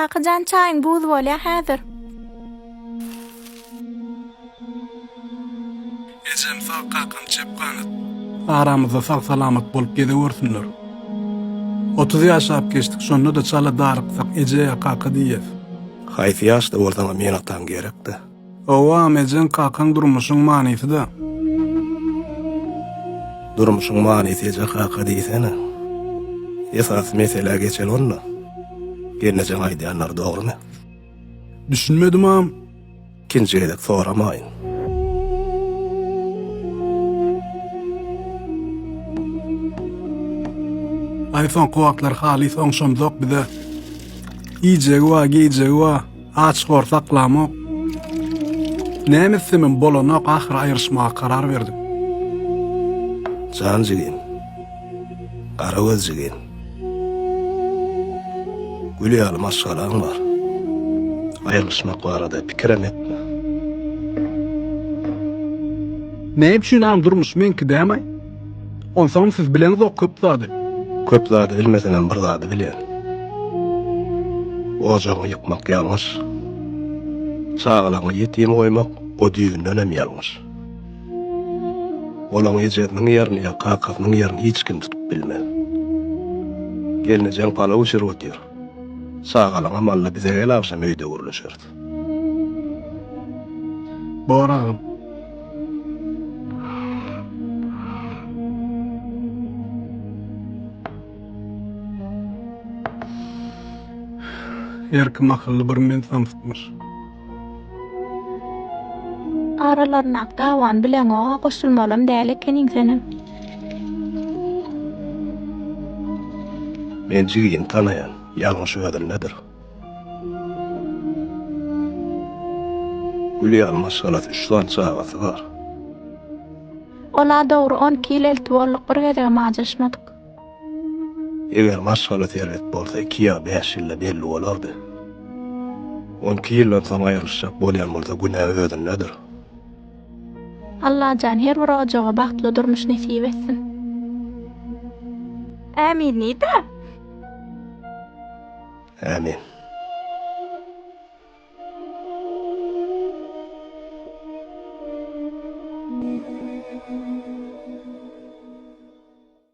Kakajan çayın buz bolya häzir. Ejem sağ kakam çepkanat. Aramızda sağ salamat bolup gideversinler. 30 ýaşap geçdik, şonda da çala darıpsak ejeýe kaka diýýär. Haýsy ýaşda bolsaňa men atan gerekdi. Owa mejen kakan durmuşyň manysy da. Durmuşyň manysy eje kaka diýsene. Esas mesele geçel onda. Gelneje aýdýanlar dogrymy? Düşünmedim am. Kinji edek soramaýyn. Ayfon kowaklar halis oňşamzok bize. İjegi wa, gejegi wa, aç gorsaklamak. Nämesemin bolanak ahir aýyrşmaga karar berdim. Can jigin. Gara göz jigin. Gülýär maşgalaň bar. Aýyrşmak barada pikirem etme. Ne üçin am durmuş menki däme? Onsoň siz bilen zok köp zady. Köp zady bilmesem bir zady bilýän. Ojagy ýykmak ýalňyş. Sağlagy ýetim goýmak o düýünden hem ýalňyş. Olaň ýejediniň ýerine ýa kakasynyň ýerini hiç kim tutup bilmez. Gelnejen pala uçur otýar. Sağlagy malla bize gelapsa öýde gurulýar. Boragym. Erkim akıllı bir men samsıtmış. Aralarına dawan bilen oğa koşulmalym däl ekeniň senem. Men jigin tanayan, ýalňyş ödül nedir? Gülýär maşgalat 3 saat çagasy bar. Ola dogry 12 ýyl eltip bollyk bir gede majaşmadyk. Eger maşgalat ýeret bolsa 2 ýa 5 ýylda belli bolardy. 12 ýyldan soň aýryşjak bolýan bolsa günä ödül nedir? Allah jan her bir ojaga bagtly durmuş nesip etsin. Amin nida? Amin.